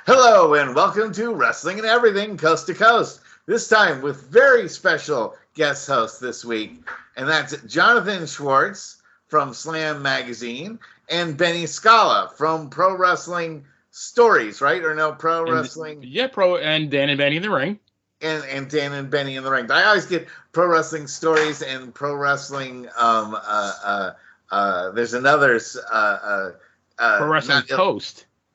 Hello and welcome to Wrestling and Everything Coast to Coast. This time with very special guest host this week, and that's Jonathan Schwartz from Slam Magazine and Benny Scala from Pro Wrestling Stories, right? Or no, Pro Wrestling? Yeah, Pro and Dan and Benny in the Ring. And Dan and Benny in the Ring. But I always get Pro Wrestling Stories and Pro Wrestling. There's another. Pro Wrestling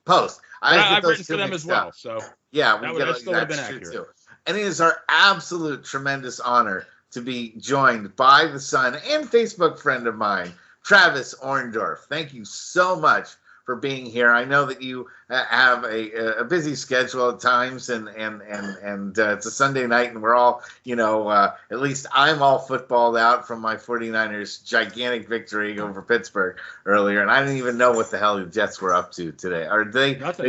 Post. I've written for them as well, so yeah, that's true too. And it is our absolute tremendous honor to be joined by the son and Facebook friend of mine, Travis Orndorff. Thank you so much for being here. I know that you have a busy schedule at times, and it's a Sunday night, and we're all, at least I'm all footballed out from my 49ers gigantic victory over Pittsburgh earlier, and I didn't even know what the hell the Jets were up to today. Are they? Not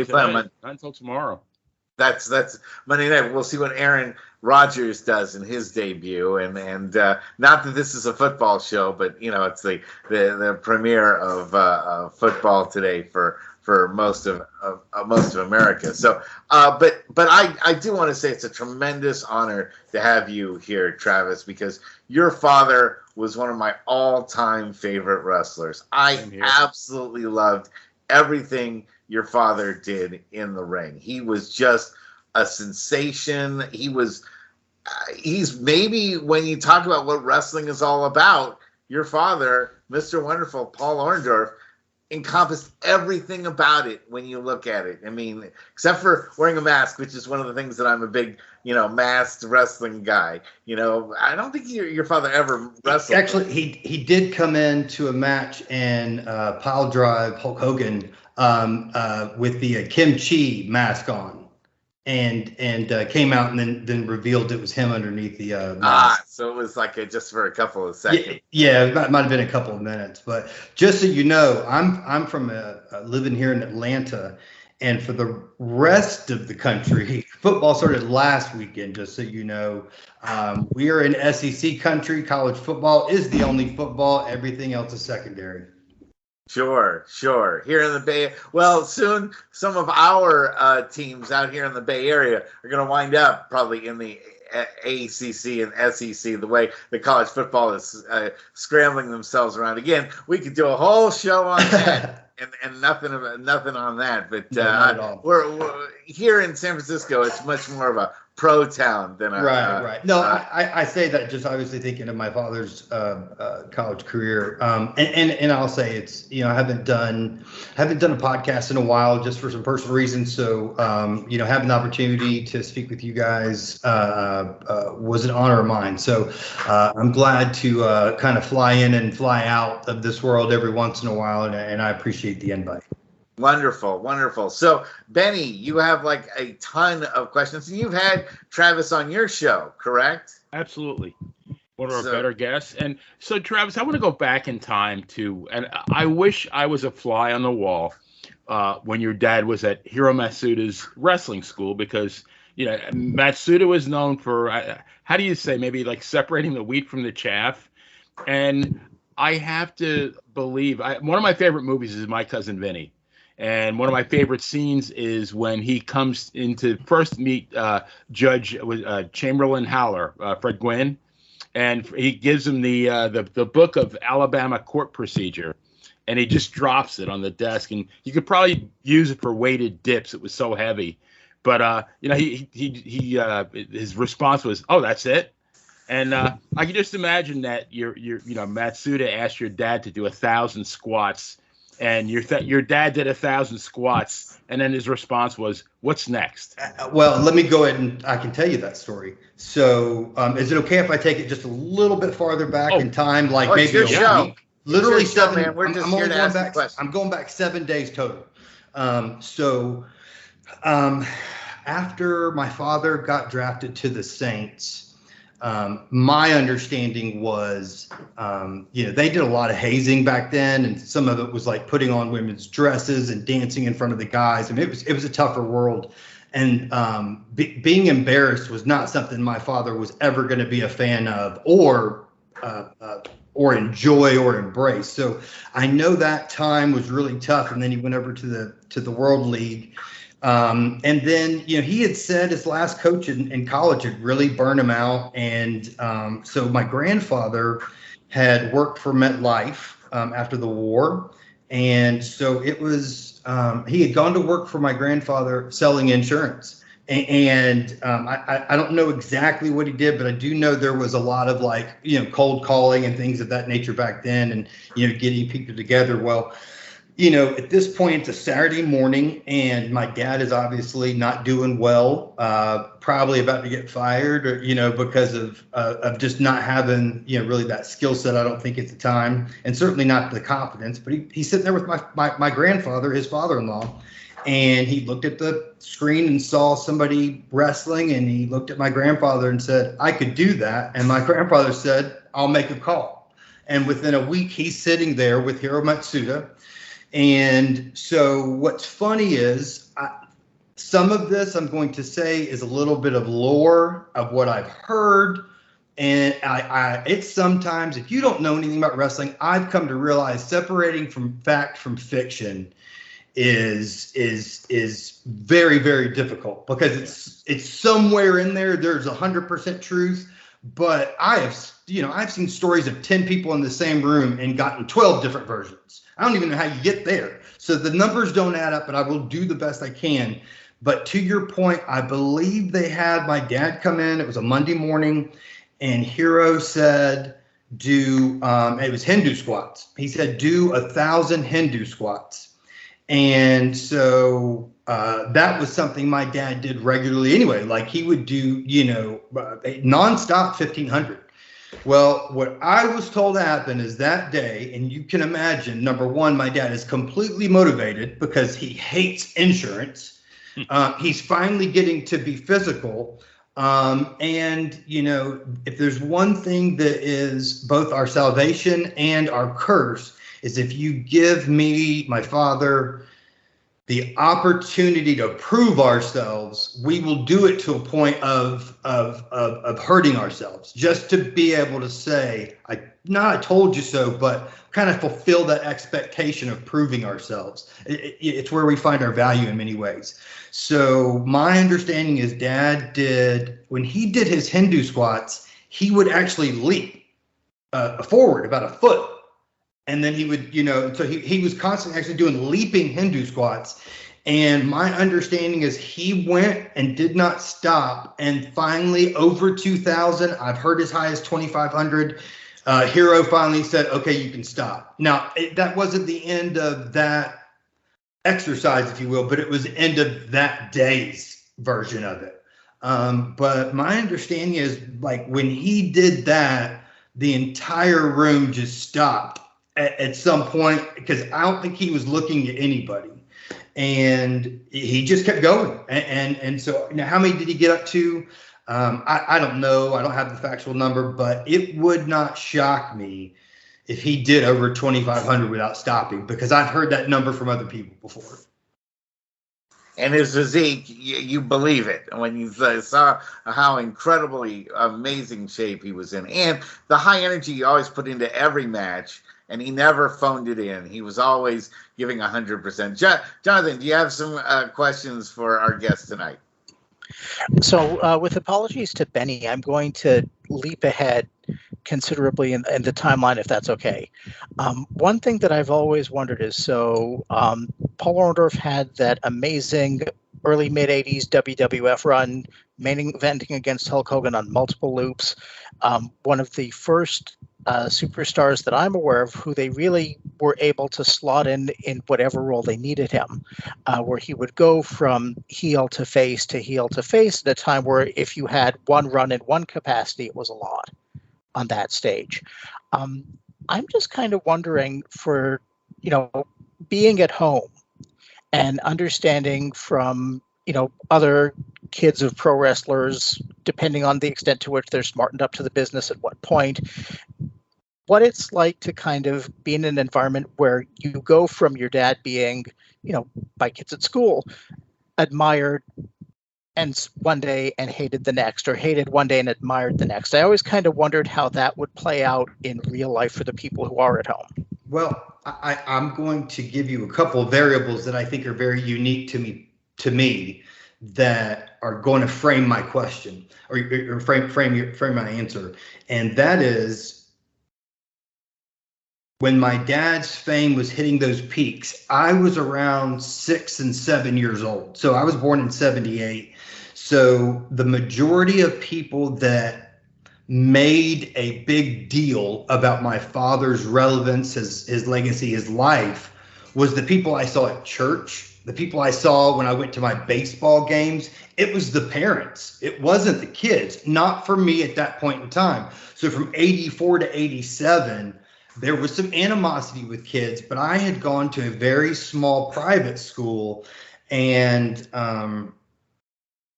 until tomorrow. That's Monday night. We'll see what Aaron Rodgers does in his debut, and not that this is a football show, but it's the premiere of football today for most of America. So, but I do want to say it's a tremendous honor to have you here, Travis, because your father was one of my all-time favorite wrestlers. I absolutely loved everything your father did in the ring. He was just a sensation. He's maybe, when you talk about what wrestling is all about, your father, Mr. Wonderful, Paul Orndorff, encompassed everything about it when you look at it. I mean, except for wearing a mask, which is one of the things that I'm a big, masked wrestling guy. I don't think your father ever wrestled. Actually, he did come into a match in Pile Drive Hulk Hogan with the Kim Chi mask on, and came out and then revealed it was him underneath the mask. So it was like just for a couple of seconds. Yeah, it might have been a couple of minutes. But just so you know, I'm from living here in Atlanta, and for the rest of the country, football started last weekend. Just so you know, we are in SEC country. College football is the only football. Everything else is secondary. Sure. Here in the Bay, well, soon some of our teams out here in the Bay Area are going to wind up probably in the ACC and SEC, the way the college football is scrambling themselves around. Again, we could do a whole show on that and nothing on that. But we're here in San Francisco. It's much more of a pro town than right. No, I say that just obviously thinking of my father's college career, and I'll say it's I haven't done a podcast in a while just for some personal reasons. So having the opportunity to speak with you guys was an honor of mine. So I'm glad to kind of fly in and fly out of this world every once in a while, and I appreciate the invite. Wonderful. So, Benny, you have like a ton of questions. You've had Travis on your show, correct? Absolutely. One of our better guests. And so, Travis, I want to go back in time and I wish I was a fly on the wall when your dad was at Hiro Matsuda's wrestling school, because, Matsuda was known for, how do you say, maybe like separating the wheat from the chaff. And I have to believe, one of my favorite movies is My Cousin Vinny. And one of my favorite scenes is when he comes in to first meet Judge Chamberlain Howler, Fred Gwynn, and he gives him the book of Alabama court procedure, and he just drops it on the desk, and you could probably use it for weighted dips. It was so heavy, but his response was, "Oh, that's it." And I can just imagine that your Matsuda asked your dad to do 1,000 squats. And your dad did 1,000 squats, and then his response was, "What's next?" Well, let me go ahead and I can tell you that story. So, is it okay if I take it just a little bit farther back in time, like maybe a week? Literally seven. Man. We're just here to ask the question. I'm going back 7 days total. After my father got drafted to the Saints, my understanding was, they did a lot of hazing back then, and some of it was like putting on women's dresses and dancing in front of the guys. I mean, it was a tougher world, and being embarrassed was not something my father was ever going to be a fan of or enjoy or embrace. So I know that time was really tough, and then he went over to the World League. And then, he had said his last coach in college had really burned him out. And so my grandfather had worked for MetLife after the war. And so it was, he had gone to work for my grandfather selling insurance. And I don't know exactly what he did, but I do know there was a lot of cold calling and things of that nature back then, and, getting people together. Well, at this point, it's a Saturday morning, and my dad is obviously not doing well, probably about to get fired, or, because of just not having, really that skill set, I don't think at the time, and certainly not the confidence. But he's sitting there with my grandfather, his father-in-law, and he looked at the screen and saw somebody wrestling, and he looked at my grandfather and said, "I could do that." And my grandfather said, "I'll make a call." And within a week, he's sitting there with Hiro Matsuda. And so what's funny is some of this I'm going to say is a little bit of lore of what I've heard. And it's sometimes, if you don't know anything about wrestling, I've come to realize separating from fact from fiction is very, very difficult, because it's somewhere in there. There's 100% truth, but I've seen stories of 10 people in the same room and gotten 12 different versions. I don't even know how you get there. So the numbers don't add up, but I will do the best I can. But to your point, I believe they had my dad come in. It was a Monday morning, and Hiro said, it was Hindu squats. He said, do 1,000 Hindu squats. And so that was something my dad did regularly anyway. Like, he would do, nonstop 1,500. Well, what I was told happened is that day, and you can imagine, number one, my dad is completely motivated because he hates insurance. He's finally getting to be physical. And, if there's one thing that is both our salvation and our curse, is if you give me, my father, the opportunity to prove ourselves, we will do it to a point of hurting ourselves, just to be able to say, I told you so, but kind of fulfill that expectation of proving ourselves. It's where we find our value in many ways. So my understanding is Dad when he did his Hindu squats, he would actually leap forward about a foot. And then he would, so he was constantly actually doing leaping Hindu squats. And my understanding is he went and did not stop. And finally, over 2,000, I've heard as high as 2,500. Hiro finally said, "Okay, you can stop." Now, that wasn't the end of that exercise, if you will, but it was the end of that day's version of it. But my understanding is, when he did that, the entire room just stopped at some point, because I don't think he was looking at anybody, and he just kept going. And so, how many did he get up to? I don't know. I don't have the factual number, but it would not shock me if he did over 2,500 without stopping, because I've heard that number from other people before. And his physique, you believe it when you saw how incredibly amazing shape he was in, and the high energy he always put into every match. And he never phoned it in. He was always giving 100%. Jonathan, do you have some questions for our guest tonight? So with apologies to Benny, I'm going to leap ahead considerably in the timeline, if that's okay. One thing that I've always wondered is, Paul Orndorff had that amazing early mid-'80s WWF run, main eventing against Hulk Hogan on multiple loops. One of the first superstars that I'm aware of who they really were able to slot in whatever role they needed him, where he would go from heel to face at a time where if you had one run in one capacity, it was a lot on that stage. I'm just kind of wondering, for, being at home and understanding from, other kids of pro wrestlers, depending on the extent to which they're smartened up to the business at what point, what it's like to kind of be in an environment where you go from your dad being, by kids at school, admired and one day and hated the next, or hated one day and admired the next. I always kind of wondered how that would play out in real life for the people who are at home. Well, I'm going to give you a couple of variables that I think are very unique to me to me that are going to frame my question or frame my answer. And that is, when my dad's fame was hitting those peaks, I was around 6 and 7 years old. So I was born in 78. So the majority of people that made a big deal about my father's relevance, his legacy, his life, was the people I saw at church, the people I saw when I went to my baseball games. It was the parents. It wasn't the kids, not for me at that point in time. So from 84 to 87, there was some animosity with kids, but I had gone to a very small private school, and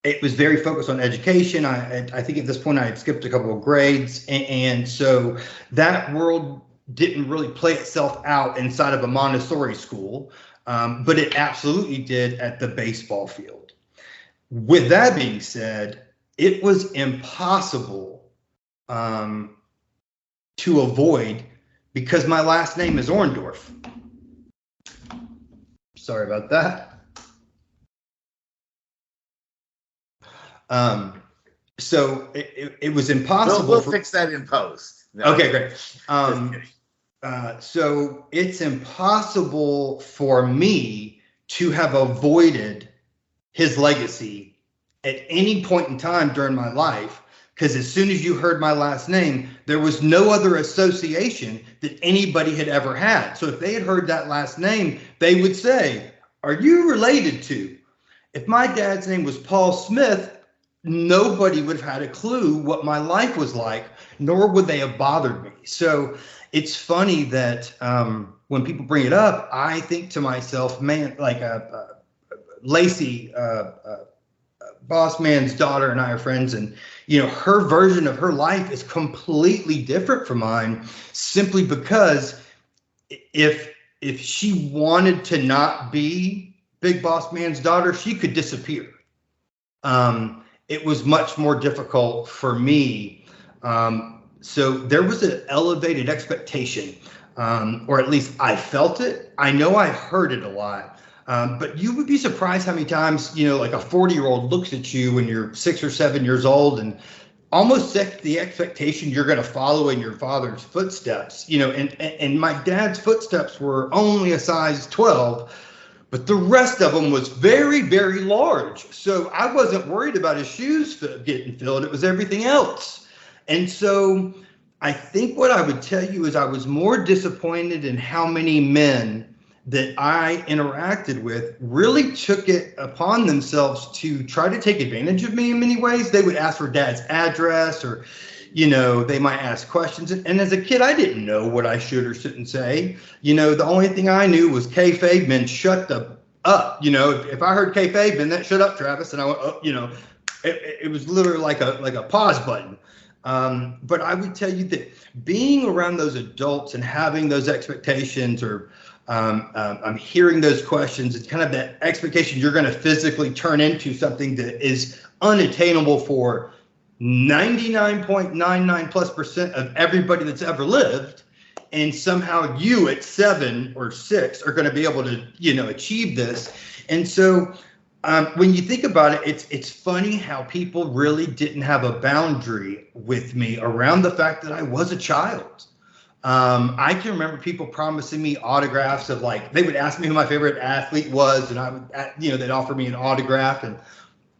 it was very focused on education. I think at this point I had skipped a couple of grades, and so that world didn't really play itself out inside of a Montessori school, but it absolutely did at the baseball field. With that being said, it was impossible to avoid, because my last name is Orndorff. Sorry about that. So it was impossible. We'll fix that in post. No. Okay, great. So it's impossible for me to have avoided his legacy at any point in time during my life, because as soon as you heard my last name, there was no other association that anybody had ever had. So if they had heard that last name, they would say, "Are you related to?" If my dad's name was Paul Smith, nobody would have had a clue what my life was like, nor would they have bothered me. So it's funny that when people bring it up, I think to myself, man, like Lacey, boss man's daughter, and I are friends, and her version of her life is completely different from mine, simply because if she wanted to not be big boss man's daughter, she could disappear. It was much more difficult for me. So there was an elevated expectation, or at least I felt it. I know I heard it a lot, but you would be surprised how many times, like a 40-year-old looks at you when you're 6 or 7 years old and almost set the expectation you're going to follow in your father's footsteps, and my dad's footsteps were only a size 12. But the rest of them was very, very large. So I wasn't worried about his shoes getting filled. It was everything else. And so I think what I would tell you is I was more disappointed in how many men that I interacted with really took it upon themselves to try to take advantage of me in many ways. They would ask for dad's address, or they might ask questions. And as a kid, I didn't know what I should or shouldn't say. The only thing I knew was kayfabe meant shut the up. If I heard kayfabe, then that shut up, Travis. And I went, oh, it was literally like a pause button. But I would tell you that being around those adults and having those expectations, or I'm hearing those questions, it's kind of that expectation you're going to physically turn into something that is unattainable for 99.99+% of everybody that's ever lived, and somehow you at 7 or 6 are going to be able to achieve this. And so when you think about it, it's funny how people really didn't have a boundary with me around the fact that I was a child. I can remember people promising me autographs of, like, they would ask me who my favorite athlete was, and I would they'd offer me an autograph, and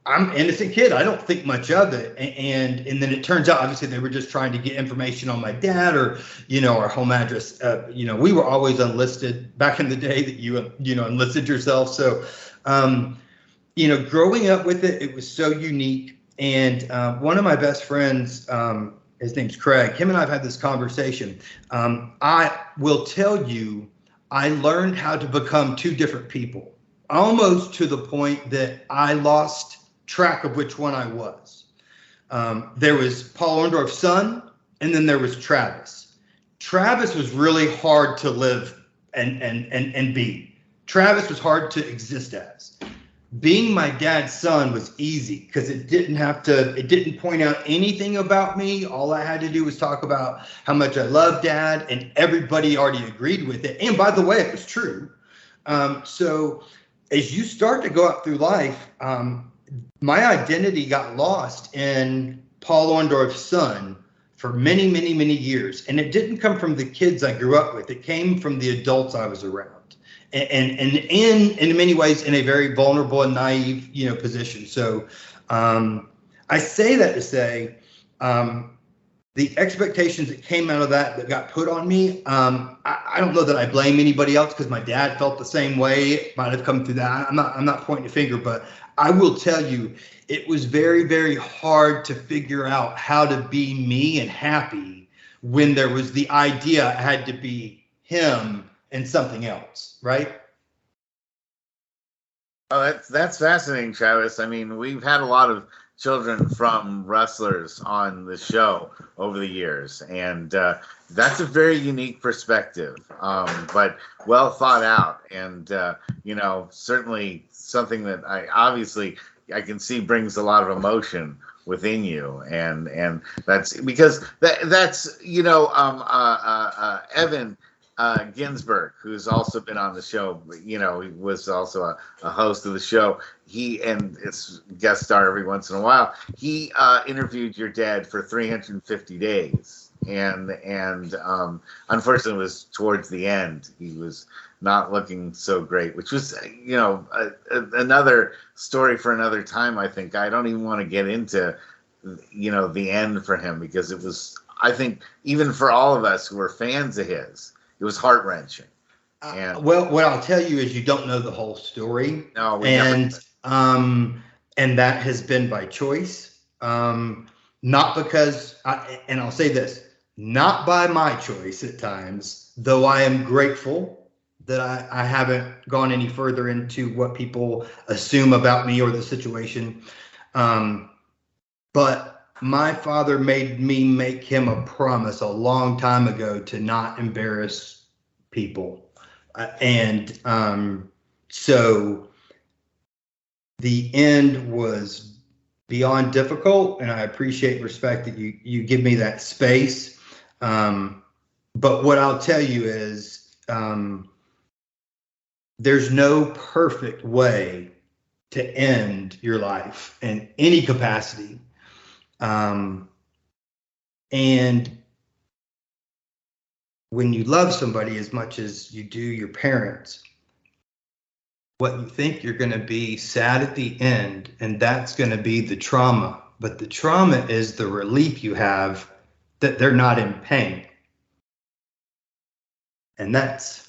I'm an innocent kid. I don't think much of it. And then it turns out, obviously, they were just trying to get information on my dad, or, our home address. We were always unlisted back in the day that you enlisted yourself. So, growing up with it, it was so unique. And one of my best friends, his name's Craig, him and I have had this conversation. I will tell you, I learned how to become two different people, almost to the point that I lost track of which one I was. There was Paul Orndorff's son, and then there was Travis. Travis was really hard to live and be. Travis was hard to exist as. Being my dad's son was easy because it didn't point out anything about me. All I had to do was talk about how much I loved dad, and everybody already agreed with it. And by the way, it was true. So as you start to go up through life, my identity got lost in Paul Orndorff's son for many, many, many years. And it didn't come from the kids I grew up with. It came from the adults I was around. And in many ways, in a very vulnerable and naive, position. So I say that to say, the expectations that came out of that got put on me, I don't know that I blame anybody else, because my dad felt the same way. It might have come through that. I'm not pointing a finger, but I will tell you, it was very, very hard to figure out how to be me and happy when there was the idea I had to be him and something else, right? Oh, that's fascinating, Travis. I mean, we've had a lot of children from wrestlers on the show over the years, and that's a very unique perspective, but well thought out, and certainly something that I can see brings a lot of emotion within you, and that's because that's Evan Ginsberg, who's also been on the show, he was also a host of the show. And it's guest star every once in a while. He interviewed your dad for 350 days. And unfortunately, it was towards the end. He was not looking so great, which was, another story for another time, I think. I don't even want to get into, the end for him, because it was, I think, even for all of us who were fans of his, it was heart-wrenching. Well, what I'll tell you is you don't know the whole story. No, and that has been by choice, not because, and I'll say this, not by my choice at times, though I am grateful that I haven't gone any further into what people assume about me or the situation. But my father made me make him a promise a long time ago to not embarrass people. So the end was beyond difficult, and I appreciate and respect that you give me that space. But what I'll tell you is there's no perfect way to end your life in any capacity. And when you love somebody as much as you do your parents, what you think you're going to be sad at the end, and that's going to be the trauma. But the trauma is the relief you have that they're not in pain. And that's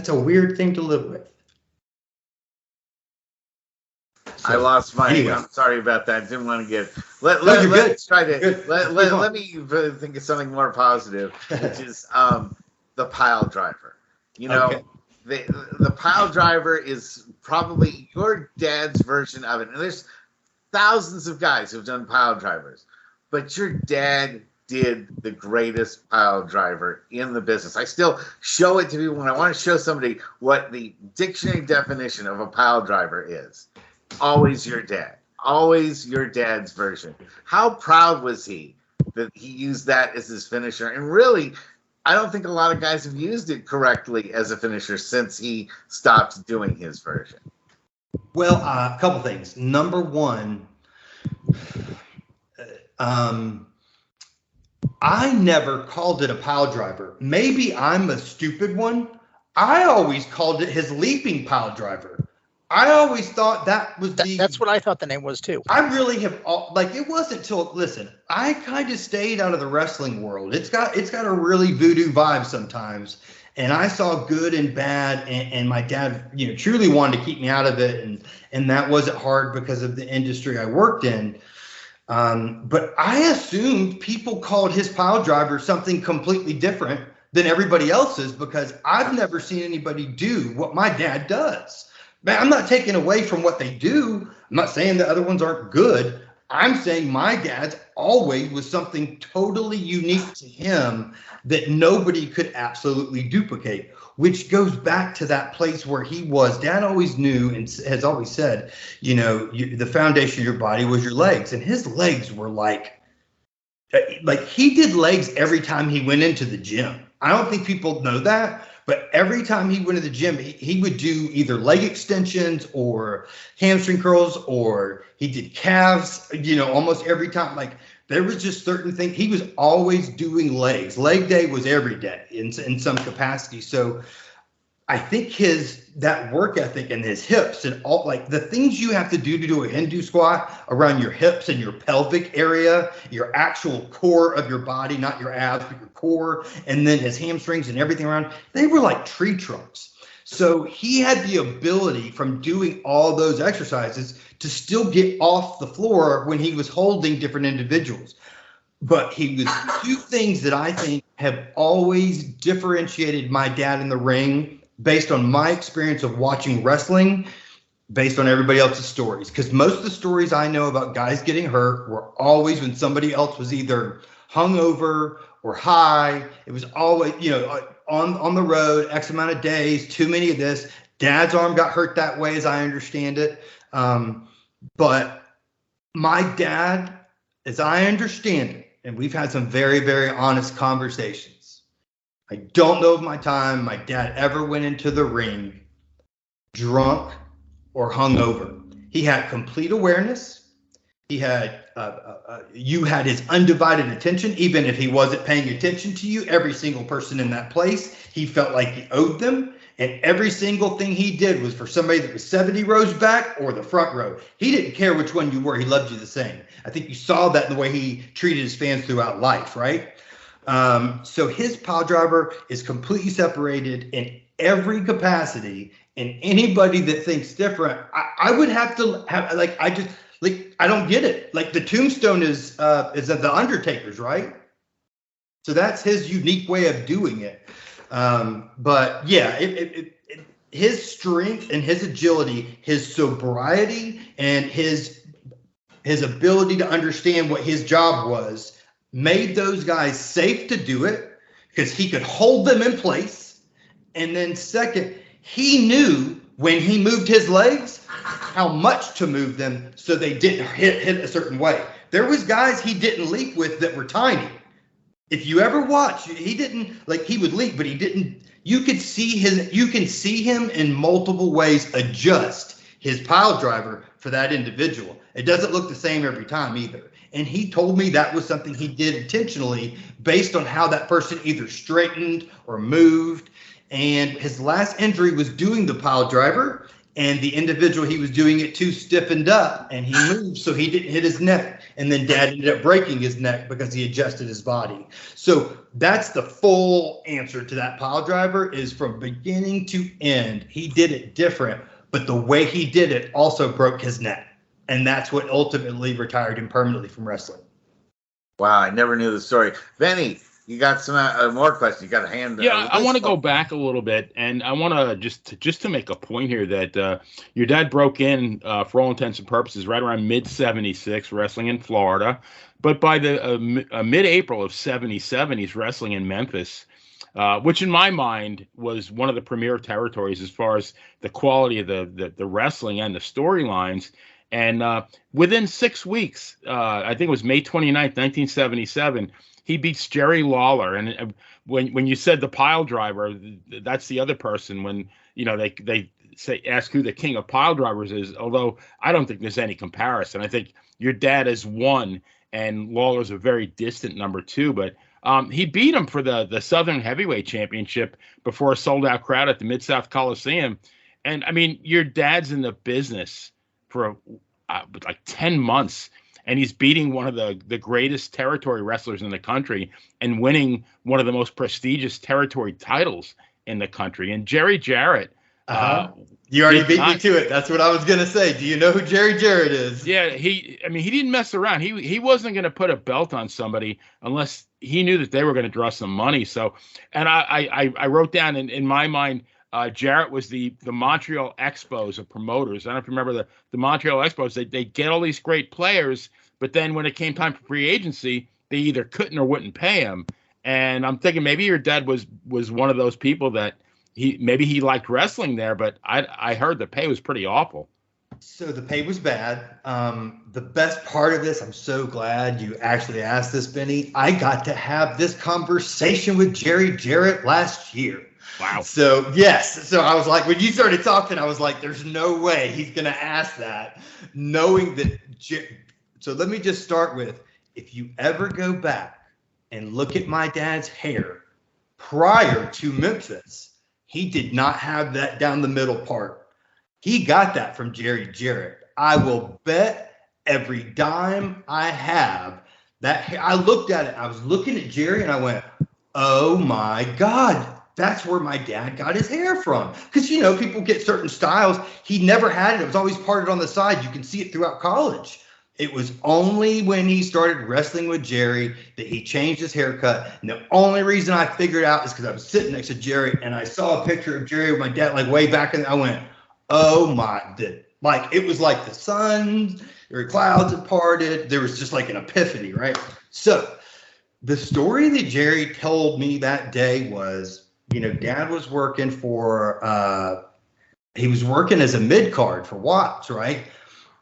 a weird thing to live with. So, I lost my. anyway. I'm sorry about that. Didn't want to get. You're good. Let's try to. Good. Let me think of something more positive, which is the pile driver. Okay. The pile driver is probably your dad's version of it. And there's thousands of guys who've done pile drivers, but your dad did the greatest pile driver in the business. I still show it to people when I want to show somebody what the dictionary definition of a pile driver is. Always your dad. Always your dad's version. How proud was he that he used that as his finisher? And really, I don't think a lot of guys have used it correctly as a finisher since he stopped doing his version. Well, a couple things. Number one, I never called it a pile driver. Maybe I'm a stupid one. I always called it his leaping pile driver. I always thought that was That's what I thought the name was too. I really have, it wasn't till, listen, I kind of stayed out of the wrestling world. It's got a really voodoo vibe sometimes. And I saw good and bad, and my dad, truly wanted to keep me out of it. And that wasn't hard because of the industry I worked in. But I assumed people called his pile driver something completely different than everybody else's, because I've never seen anybody do what my dad does. Man, I'm not taking away from what they do. I'm not saying the other ones aren't good. I'm saying my dad's always was something totally unique to him that nobody could absolutely duplicate, which goes back to that place where he was. Dad always knew and has always said, the foundation of your body was your legs. And his legs were like he did legs every time he went into the gym. I don't think people know that, but every time he went to the gym, he would do either leg extensions or hamstring curls, or he did calves, almost every time. Like, there was just certain things. He was always doing legs. Leg day was every day in some capacity. So I think that work ethic and his hips and all, like, the things you have to do a Hindu squat around your hips and your pelvic area, your actual core of your body, not your abs, but your core, and then his hamstrings and everything around, they were like tree trunks. So he had the ability from doing all those exercises to still get off the floor when he was holding different individuals. But he was two things that I think have always differentiated my dad in the ring based on my experience of watching wrestling, based on everybody else's stories. Because most of the stories I know about guys getting hurt were always when somebody else was either hungover or high. It was always, on the road, X amount of days, too many of this. Dad's arm got hurt that way, as I understand it. But my dad, as I understand it, and we've had some very, very honest conversations, I don't know of my time my dad ever went into the ring drunk or hungover. He had complete awareness. He had you had his undivided attention, even if he wasn't paying attention to you. Every single person in that place, he felt like he owed them. And every single thing he did was for somebody that was 70 rows back or the front row. He didn't care which one you were. He loved you the same. I think you saw that in the way he treated his fans throughout life, right? So his pile driver is completely separated in every capacity. And anybody that thinks different, I would have to have, I don't get it. Like, the tombstone is the Undertaker's, right? So that's his unique way of doing it. But yeah, his strength and his agility, his sobriety, and his ability to understand what his job was made those guys safe to do it because he could hold them in place. And then second, he knew when he moved his legs how much to move them so they didn't hit a certain way. There was guys he didn't leap with that were tiny. If you ever watch, he didn't, like, he would leap, but he didn't. You can see him in multiple ways adjust his pile driver for that individual. It doesn't look the same every time either. And he told me that was something he did intentionally based on how that person either straightened or moved. And his last injury was doing the pile driver, and the individual he was doing it to stiffened up, and he moved so he didn't hit his neck. And then Dad ended up breaking his neck because he adjusted his body. So that's the full answer to that pile driver, is from beginning to end, he did it different, but the way he did it also broke his neck. And that's what ultimately retired him permanently from wrestling. Wow, I never knew the story. Benny, you got some more questions. You got a hand. Yeah, I want to go back a little bit, and I want to just to make a point here that your dad broke in, for all intents and purposes, right around mid-'76, wrestling in Florida. But by the mid-April of '77, he's wrestling in Memphis, which in my mind was one of the premier territories as far as the quality of the wrestling and the storylines. And within 6 weeks, I think it was May 29th, 1977, he beats Jerry Lawler. And when you said the pile driver, that's the other person. When they ask who the king of pile drivers is, although I don't think there's any comparison. I think your dad is one, and Lawler's a very distant number two. But he beat him for the Southern Heavyweight Championship before a sold-out crowd at the Mid-South Coliseum. And I mean, your dad's in the business for like 10 months, and he's beating one of the greatest territory wrestlers in the country and winning one of the most prestigious territory titles in the country. And Jerry Jarrett. You already beat me to it. That's what I was going to say. Do you know who Jerry Jarrett is? Yeah, he didn't mess around. He wasn't going to put a belt on somebody unless he knew that they were going to draw some money. So, and I wrote down in my mind, Jarrett was the Montreal Expos of promoters. I don't know if you remember the Montreal Expos. They get all these great players, but then when it came time for free agency, they either couldn't or wouldn't pay him. And I'm thinking maybe your dad was one of those people that he liked wrestling there, but I heard the pay was pretty awful. So the pay was bad. The best part of this, I'm so glad you actually asked this, Benny. I got to have this conversation with Jerry Jarrett last year. Wow. So, yes. So I was like, when you started talking, I was like, there's no way he's going to ask that, knowing that. So let me just start with, if you ever go back and look at my dad's hair prior to Memphis, he did not have that down the middle part. He got that from Jerry Jarrett. I will bet every dime I have that I looked at it. I was looking at Jerry and I went, oh my God, that's where my dad got his hair from. Because, you know, people get certain styles. He never had it. It was always parted on the side. You can see it throughout college. It was only when he started wrestling with Jerry that he changed his haircut. And the only reason I figured out is because I was sitting next to Jerry and I saw a picture of Jerry with my dad, like way back, and I went, oh my, like it was like the sun, there were clouds had parted. There was just like an epiphany, right? So the story that Jerry told me that day was, you know, Dad was working for, he was working as a mid-card for Watts, right?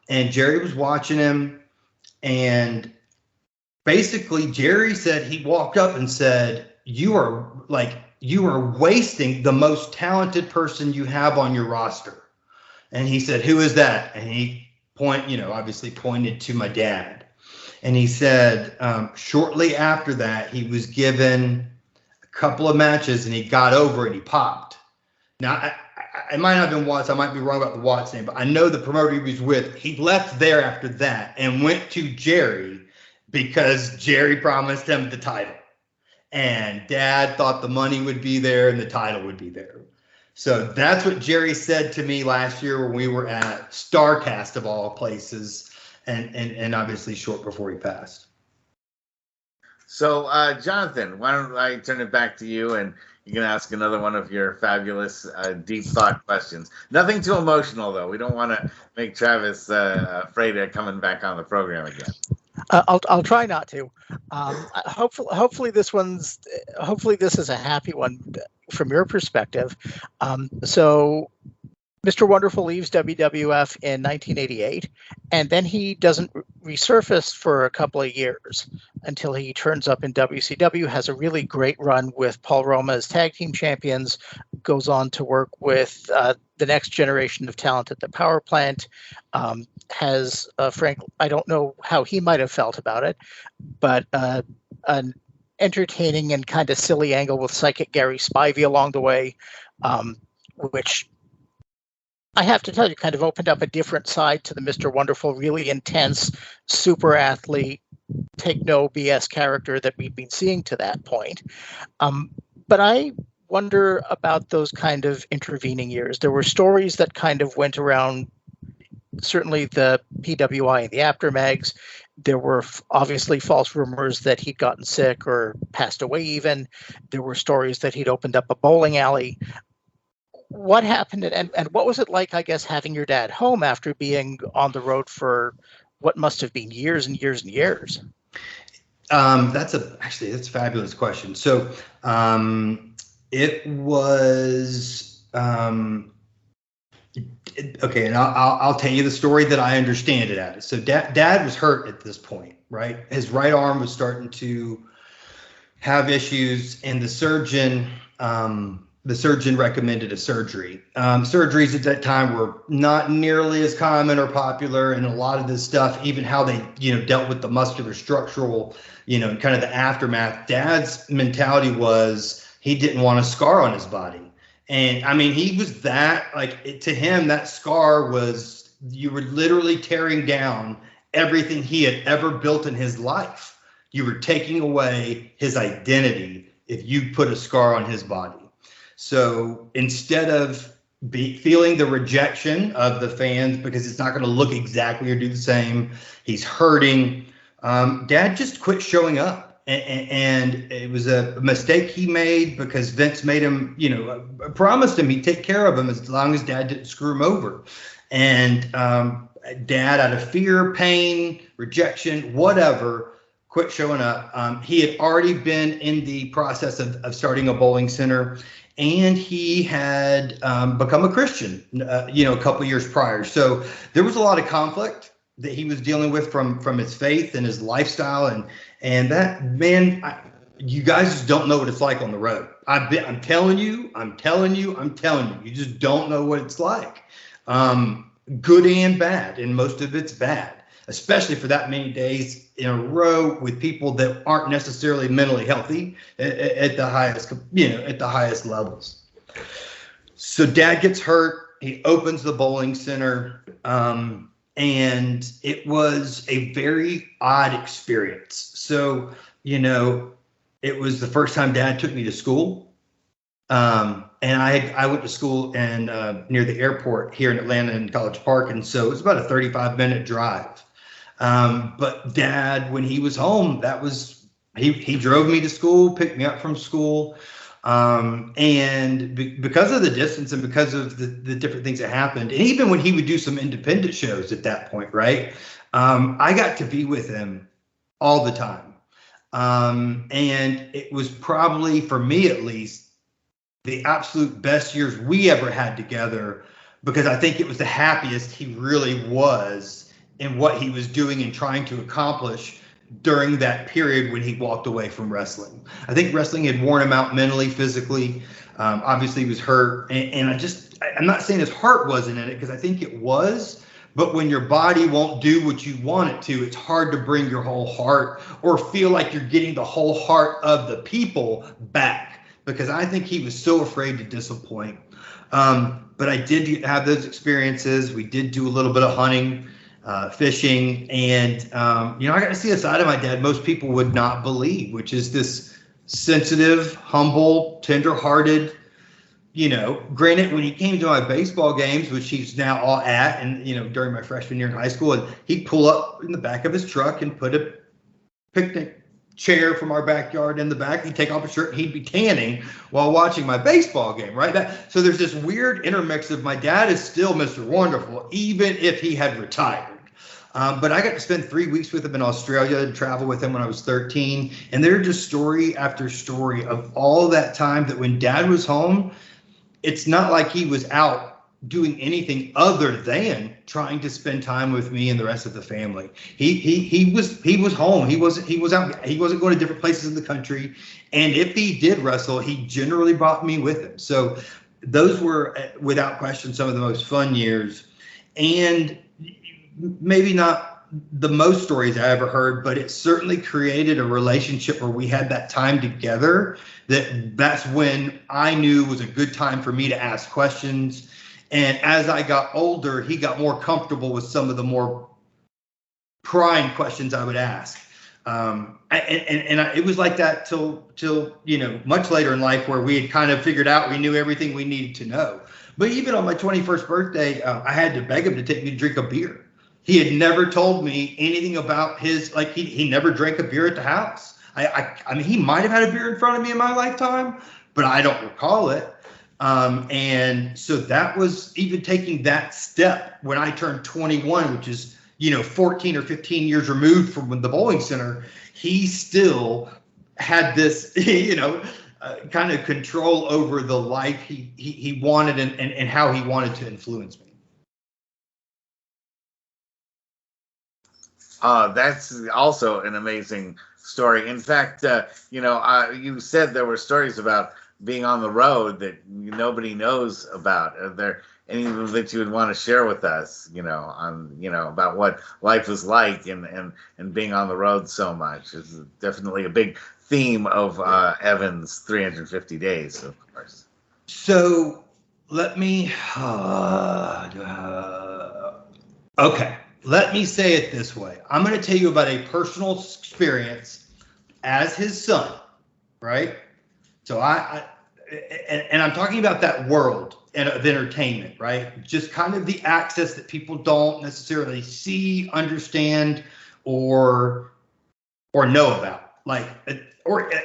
And Jerry was watching him, and basically Jerry said, he walked up and said, you are wasting the most talented person you have on your roster. And he said, who is that? And he obviously pointed to my dad. And he said, shortly after that, he was given a couple of matches and he got over and he popped. Now, it might not have been Watts. I might be wrong about the Watts name, but I know the promoter he was with, he left there after that and went to Jerry because Jerry promised him the title. And Dad thought the money would be there and the title would be there. So that's what Jerry said to me last year when we were at StarCast of all places, and obviously short before he passed. So, Jonathan, why don't I turn it back to you, and you can ask another one of your fabulous deep thought questions. Nothing too emotional, though. We don't want to make Travis afraid of coming back on the program again. I'll try not to. Hopefully this is a happy one from your perspective. So Mr. Wonderful leaves WWF in 1988, and then he doesn't resurface for a couple of years until he turns up in WCW, has a really great run with Paul Roma as tag team champions, goes on to work with the next generation of talent at the power plant, has Frank, I don't know how he might have felt about it, but an entertaining and kind of silly angle with Psychic Gary Spivey along the way, which I have to tell you kind of opened up a different side to the Mr. Wonderful, really intense, super athlete, take no BS character that we've been seeing to that point. But I wonder about those kind of intervening years. There were stories that kind of went around, certainly the PWI and the Aftermags. There were obviously false rumors that he'd gotten sick or passed away even. There were stories that he'd opened up a bowling alley. What happened, and what was it like, I guess, having your dad home after being on the road for what must have been years and years and years? That's a fabulous question. So it was okay, and I'll tell you the story that I understand it as. So dad was hurt at this point, right? His right arm was starting to have issues, and the surgeon recommended a surgery. Surgeries at that time were not nearly as common or popular, and a lot of this stuff, even how they, dealt with the muscular structural, kind of the aftermath. Dad's mentality was he didn't want a scar on his body. And I mean, he was to him, that scar was, you were literally tearing down everything he had ever built in his life. You were taking away his identity if you put a scar on his body. So instead of feeling the rejection of the fans because it's not going to look exactly or do the same, he's hurting. Dad just quit showing up, and it was a mistake he made because Vince made him, promised him he'd take care of him as long as Dad didn't screw him over. And Dad, out of fear, pain, rejection, whatever, quit showing up. He had already been in the process of starting a bowling center, and he had become a Christian, a couple years prior. So there was a lot of conflict that he was dealing with from his faith and his lifestyle, and that, man, you guys just don't know what it's like on the road. I'm telling you, you just don't know what it's like. Good and bad, and most of it's bad, especially for that many days in a row with people that aren't necessarily mentally healthy at the highest levels. So Dad gets hurt. He opens the bowling center, and it was a very odd experience. So, it was the first time Dad took me to school. And I went to school near the airport here in Atlanta in College Park. And so it was about a 35-minute drive. But Dad, when he was home, he drove me to school, picked me up from school. And because of the distance and because of the different things that happened, and even when he would do some independent shows at that point, right? I got to be with him all the time. And it was probably, for me at least, the absolute best years we ever had together, because I think it was the happiest he really was in what he was doing and trying to accomplish during that period when he walked away from wrestling. I think wrestling had worn him out mentally, physically. Obviously he was hurt, and I'm not saying his heart wasn't in it, because I think it was. But when your body won't do what you want it to, it's hard to bring your whole heart or feel like you're getting the whole heart of the people back, because I think he was so afraid to disappoint. But I did have those experiences. We did do a little bit of hunting, fishing, and I got to see a side of my dad most people would not believe, which is this sensitive, humble, tender-hearted. Granted, when he came to my baseball games, which he's now all at, and during my freshman year in high school, and he'd pull up in the back of his truck and put a picnic chair from our backyard in the back. He'd take off his shirt and he'd be tanning while watching my baseball game, right? So there's this weird intermix of my dad is still Mr. Wonderful, even if he had retired. But I got to spend 3 weeks with him in Australia and travel with him when I was 13. And they're just story after story of all that time that when Dad was home, it's not like he was out doing anything other than trying to spend time with me and the rest of the family. He was home. He was out. He wasn't going to different places in the country. And if he did wrestle, he generally brought me with him. So those were, without question, some of the most fun years. And maybe not the most stories I ever heard, but it certainly created a relationship where we had that time together. That's when I knew was a good time for me to ask questions. And as I got older, he got more comfortable with some of the more prying questions I would ask. It was like that till much later in life, where we had kind of figured out we knew everything we needed to know. But even on my 21st birthday, I had to beg him to take me to drink a beer. He had never told me anything about he never drank a beer at the house. I mean, he might have had a beer in front of me in my lifetime, but I don't recall it. And so that was even taking that step when I turned 21, which is, 14 or 15 years removed from the bowling center. He still had this, kind of control over the life he wanted and how he wanted to influence me. That's also an amazing story. In fact, you said there were stories about being on the road that nobody knows about. Are there any of them that you would want to share with us, about what life was like and being on the road so much? It's definitely a big theme of Evan's 350 days, of course. So let me, okay. Let me say it this way. I'm going to tell you about a personal experience as his son, right? So I'm talking about that world of entertainment, right? Just kind of the access that people don't necessarily see, understand, or know about.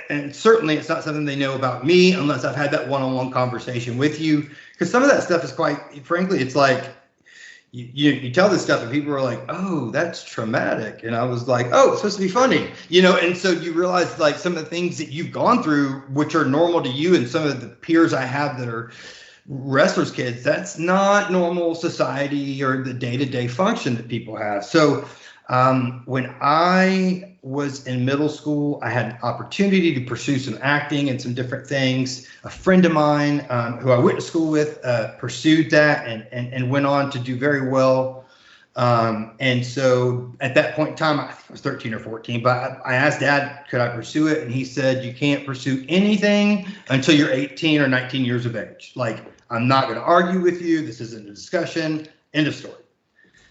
And certainly it's not something they know about me unless I've had that one-on-one conversation with you. Because some of that stuff is quite, frankly, it's like, you tell this stuff and people are like, oh, that's traumatic. And I was like, oh, it's supposed to be funny, and so you realize like some of the things that you've gone through, which are normal to you and some of the peers I have that are wrestlers' kids, that's not normal society or the day-to-day function that people have. So when I was in middle school, I had an opportunity to pursue some acting and some different things. A friend of mine who I went to school with pursued that and went on to do very well. And so at that point in time, I was 13 or 14, but I asked Dad, could I pursue it? And he said, you can't pursue anything until you're 18 or 19 years of age. Like, I'm not going to argue with you. This isn't a discussion. End of story.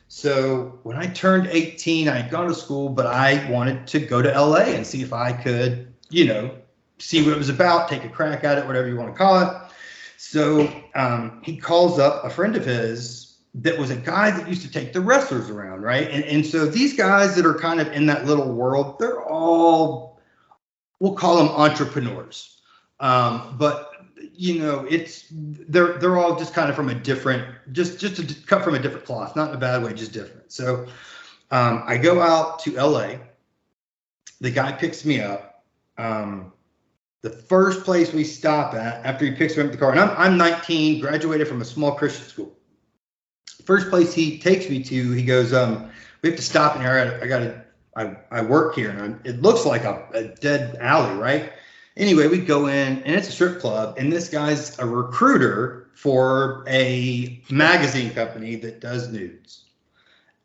So when I turned 18, I had gone to school, but I wanted to go to LA and see if I could, see what it was about, take a crack at it, whatever you want to call it. So he calls up a friend of his that was a guy that used to take the wrestlers around, right? And so these guys that are kind of in that little world, they're all, we'll call them entrepreneurs. But they're all just kind of from a different, just to cut from a different cloth, not in a bad way, just different. So I go out to LA. The guy picks me up. The first place we stop at after he picks me up in the car, and I'm 19, graduated from a small Christian school. First place he takes me to, he goes, we have to stop in here. I work here, and it looks like a dead alley, right? Anyway, we go in, and it's a strip club, and this guy's a recruiter for a magazine company that does nudes.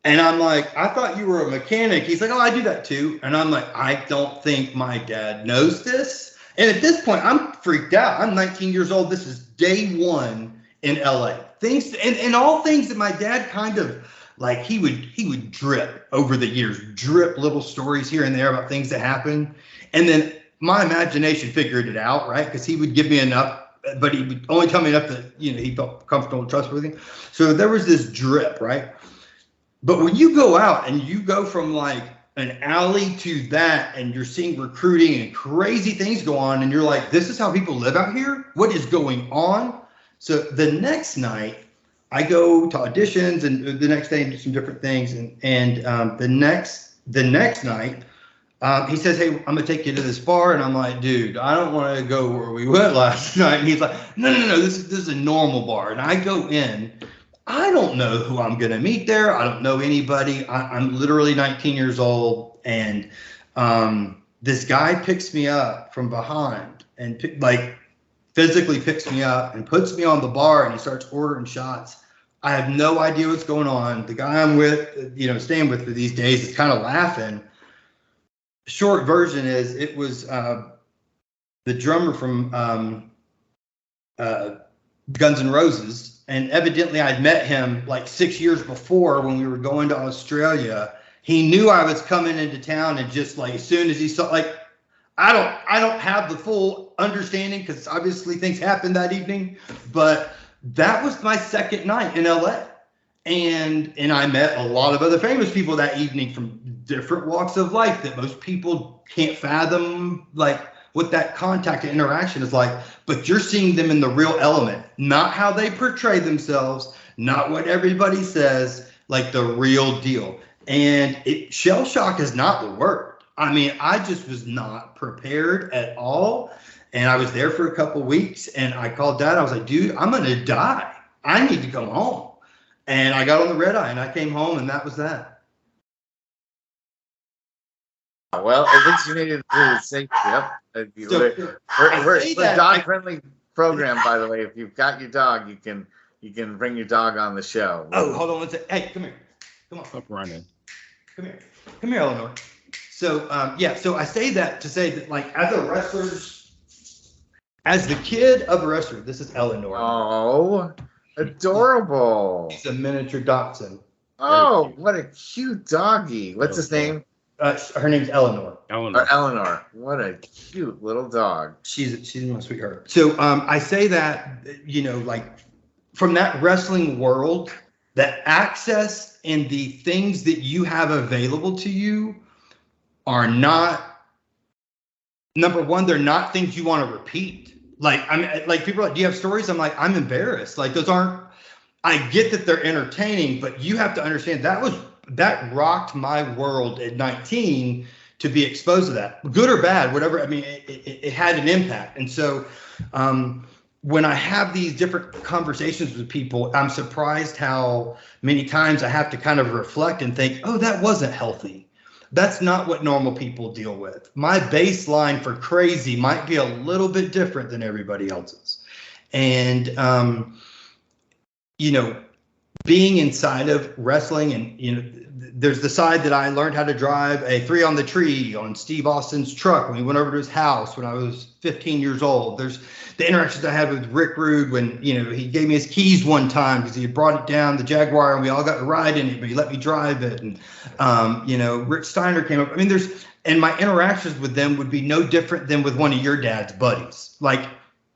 And I'm like, I thought you were a mechanic. He's like, oh, I do that too. And I'm like, I don't think my dad knows this. And at this point, I'm freaked out. I'm 19 years old. This is day one in LA. Things and all things that my dad kind of like, he would drip over the years, drip little stories here and there about things that happen. And then my imagination figured it out, right? Because he would give me enough, but he would only tell me enough that, he felt comfortable and trustworthy. So there was this drip, right? But when you go out and you go from like an alley to that, and you're seeing recruiting and crazy things go on, and you're like, this is how people live out here? What is going on? So the next night, I go to auditions, and the next day and do some different things. And the next night, he says, hey, I'm going to take you to this bar. And I'm like, dude, I don't want to go where we went last night. And he's like, no, this is a normal bar. And I go in. I don't know who I'm going to meet there. I don't know anybody. I'm literally 19 years old. And this guy picks me up from behind and physically picks me up and puts me on the bar, and he starts ordering shots. I have no idea what's going on. The guy I'm with, staying with for these days, is kind of laughing. Short version is it was the drummer from Guns N' Roses. And evidently I'd met him like 6 years before when we were going to Australia. He knew I was coming into town, and just like as soon as he saw, like, I don't have the full understanding because obviously things happened that evening, but that was my second night in LA. And I met a lot of other famous people that evening from different walks of life that most people can't fathom, like what that contact and interaction is like. But you're seeing them in the real element, not how they portray themselves, not what everybody says, like the real deal. And shell shock is not the word. I mean, I just was not prepared at all. And I was there for a couple weeks, and I called Dad. I was like, dude, I'm going to die. I need to come home. And I got on the red eye, and I came home, and that was that. Well, at least you made it through the safety. Yep. We're a dog-friendly program, by the way. If you've got your dog, you can bring your dog on the show. Oh, hold on one second. Hey, come here. Come on. Stop running. Come here, Eleanor. So, so I say that to say that, like, as the kid of a wrestler, this is Eleanor. Oh, adorable. She's a miniature dachshund. Oh, what a cute doggy. What's his name? Her name's Eleanor. Eleanor. What a cute little dog. She's my sweetheart. So I say that, like from that wrestling world, the access and the things that you have available to you are not, number one, they're not things you want to repeat. Like, like people are like, do you have stories? I'm like, I'm embarrassed. Like those aren't, I get that they're entertaining, but you have to understand that rocked my world at 19 to be exposed to that, good or bad, whatever. I mean, it had an impact. And so when I have these different conversations with people, I'm surprised how many times I have to kind of reflect and think, oh, that wasn't healthy. That's not what normal people deal with. My baseline for crazy might be a little bit different than everybody else's. And, you know, being inside of wrestling, and, you know, there's the side that I learned how to drive a 3 on the tree on Steve Austin's truck when he went over to his house when I was 15 years old. There's the interactions I had with Rick Rude when, you know, he gave me his keys one time because he had brought it down, the Jaguar, and we all got to ride in it, but he let me drive it. And, you know, Rick Steiner came up. I mean, and my interactions with them would be no different than with one of your dad's buddies. Like,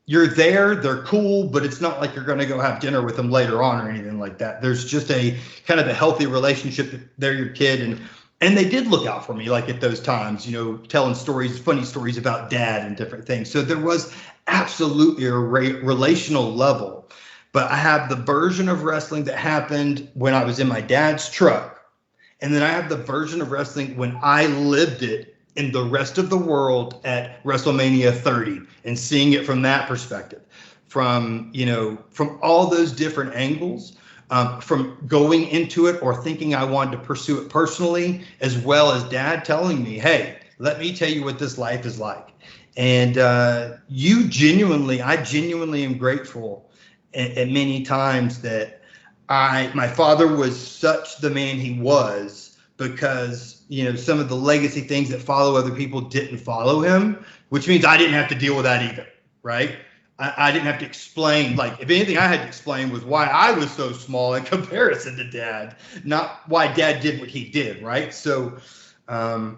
you're there, they're cool, but it's not like you're going to go have dinner with them later on or anything like that. There's just a kind of a healthy relationship that they're your kid. And they did look out for me, like at those times, you know, telling stories, funny stories about dad and different things. So there was absolutely a relational level. But I have the version of wrestling that happened when I was in my dad's truck. And then I have the version of wrestling when I lived it in the rest of the world at WrestleMania 30 and seeing it from that perspective, from, you know, from all those different angles, from going into it or thinking I wanted to pursue it personally, as well as dad telling me, hey, let me tell you what this life is like. And I genuinely am grateful at many times that my father was such the man he was, because, you know, some of the legacy things that follow other people didn't follow him, which means I didn't have to deal with that either, right? I didn't have to explain. Like, if anything I had to explain was why I was so small in comparison to dad, not why dad did what he did, right? So I'll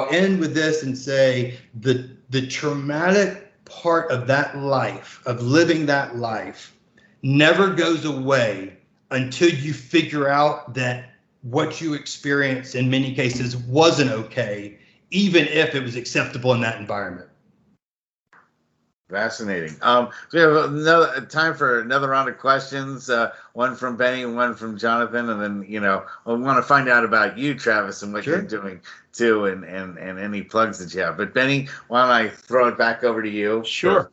end with this and say the traumatic part of that life, of living that life, never goes away until you figure out that what you experienced in many cases wasn't okay, even if it was acceptable in that environment. Fascinating. So we have another time for another round of questions. One from Benny and one from Jonathan, and then, you know, I want to find out about you, Travis, and what Sure. you're doing too, and any plugs that you have. But Benny, why don't I throw it back over to you? Sure.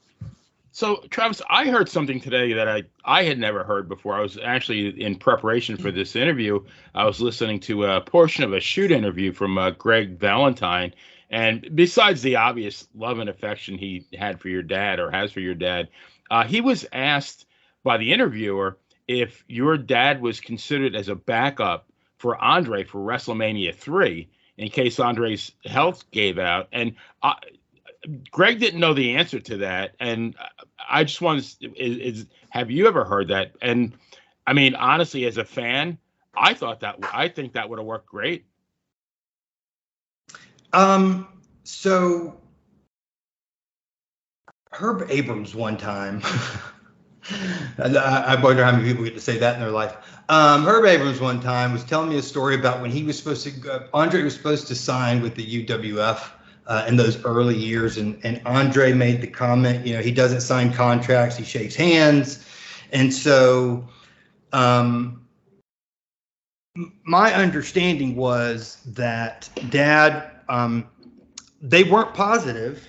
So, Travis, I heard something today that I had never heard before. I was actually, in preparation for this interview, I was listening to a portion of a shoot interview from Greg Valentine. And besides the obvious love and affection he had for your dad, or has for your dad, he was asked by the interviewer if your dad was considered as a backup for Andre for WrestleMania 3 in case Andre's health gave out. And Greg didn't know the answer to that, and I just want to have you ever heard that? And I mean, honestly, as a fan, I think that would have worked great. So Herb Abrams one time, I wonder how many people get to say that in their life. Herb Abrams one time was telling me a story about when he was supposed to, Andre was supposed to sign with the UWF. In those early years, and Andre made the comment, you know, he doesn't sign contracts, he shakes hands. And so my understanding was that dad, they weren't positive.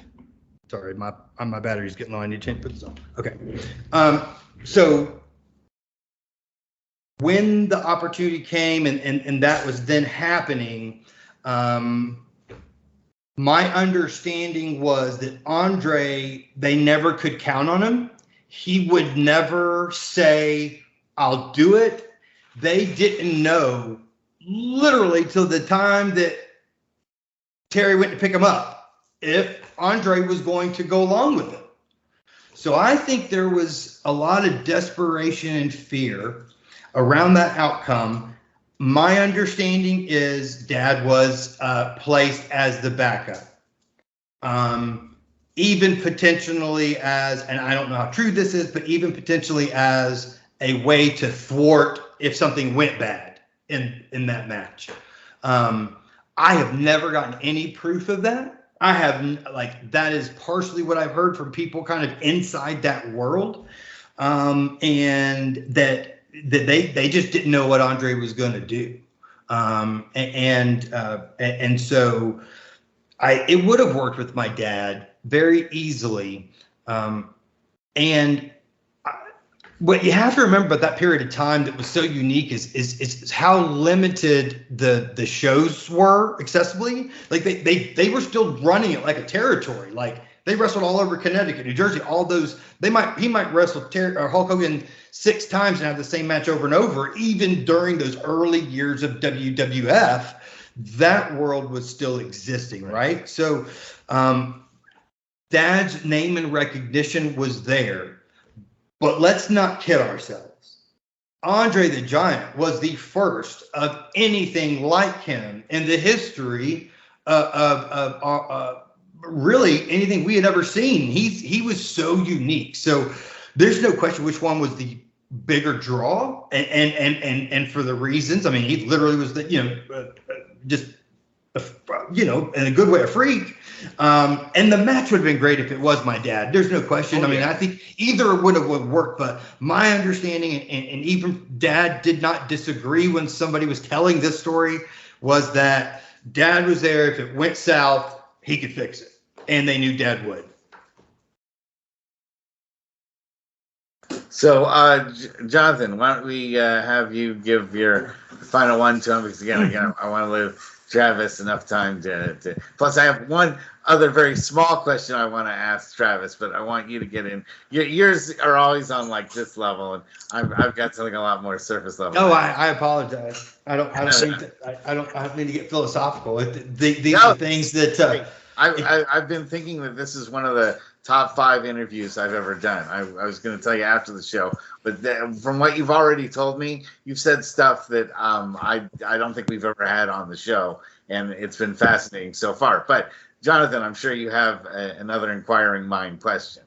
Sorry, my battery's getting low. I need to put this on. Okay. So when the opportunity came and that was then happening, my understanding was that Andre, they never could count on him. He would never say, I'll do it. They didn't know literally till the time that Terry went to pick him up if Andre was going to go along with it. So I think there was a lot of desperation and fear around that outcome. My understanding is dad was placed as the backup, even potentially as, and I don't know how true this is, but even potentially as a way to thwart if something went bad in that match. I have never gotten any proof of that. I have, like, that is partially what I've heard from people kind of inside that world. and that they just didn't know what Andre was going to do. And so it would have worked with my dad very easily. And what you have to remember about that period of time that was so unique is how limited the shows were accessibly. Like they were still running it like a territory. Like they wrestled all over Connecticut, New Jersey, all those. He might wrestle Hulk Hogan 6 times and have the same match over and over. Even during those early years of WWF, that world was still existing, right? So Dad's name and recognition was there, but let's not kid ourselves. Andre the Giant was the first of anything like him in the history of really anything we had ever seen. He was so unique. So there's no question which one was the bigger draw, and for the reasons. I mean, he literally was the just in a good way a freak. And the match would have been great if it was my dad. There's no question. I mean, I think either would have worked, but my understanding, and even Dad did not disagree when somebody was telling this story, was that Dad was there. If it went south, he could fix it, and they knew Dad would. So, Jonathan, why don't we have you give your final one to him? Because again, I want to leave Travis enough time to. Plus, I have one other very small question I want to ask Travis, but I want you to get in. Yours are always on like this level, and I've got something a lot more surface level. Oh, I apologize. I don't mean to get philosophical. These are things that I've been thinking that this is one of the top 5 interviews I've ever done. I was going to tell you after the show, but from what you've already told me, you've said stuff that I don't think we've ever had on the show, and it's been fascinating so far. But Jonathan, I'm sure you have another inquiring mind question.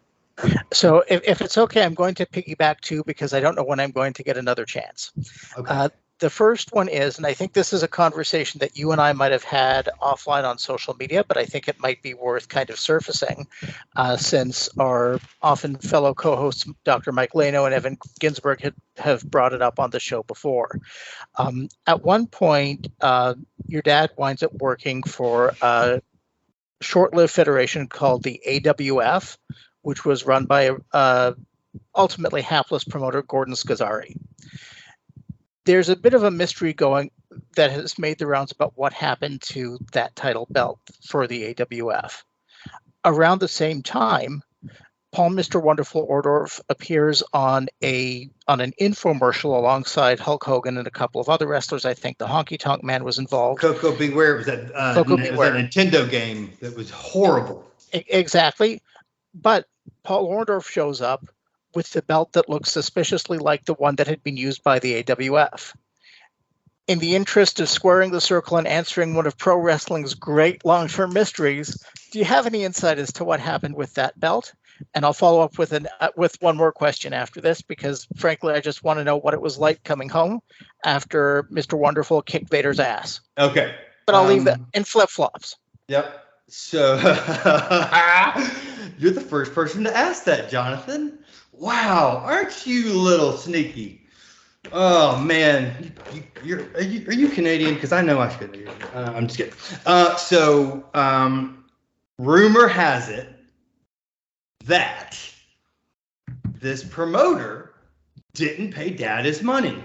So if it's okay, I'm going to piggyback too, because I don't know when I'm going to get another chance. Okay. The first one is, and I think this is a conversation that you and I might have had offline on social media, but I think it might be worth kind of surfacing since our often fellow co-hosts, Dr. Mike Lano and Evan Ginsberg, have brought it up on the show before. At one point, your dad winds up working for a short-lived federation called the AWF, which was run by ultimately hapless promoter Gordon Scazzari. There's a bit of a mystery going that has made the rounds about what happened to that title belt for the AWF. Around the same time, Paul Mr. Wonderful Orndorff appears on an infomercial alongside Hulk Hogan and a couple of other wrestlers. I think the Honky Tonk Man was involved. Coco Beware was that Nintendo game that was horrible. Exactly. But Paul Orndorff shows up with the belt that looks suspiciously like the one that had been used by the AWF. In the interest of squaring the circle and answering one of pro wrestling's great long-term mysteries, do you have any insight as to what happened with that belt? And I'll follow up with one more question after this, because frankly, I just want to know what it was like coming home after Mr. Wonderful kicked Vader's ass. Okay. But I'll leave that in flip-flops. Yep. So you're the first person to ask that, Jonathan. Wow, aren't you a little sneaky? Oh man, are you Canadian? Because I know I should. I'm just kidding. So rumor has it that this promoter didn't pay Dad his money,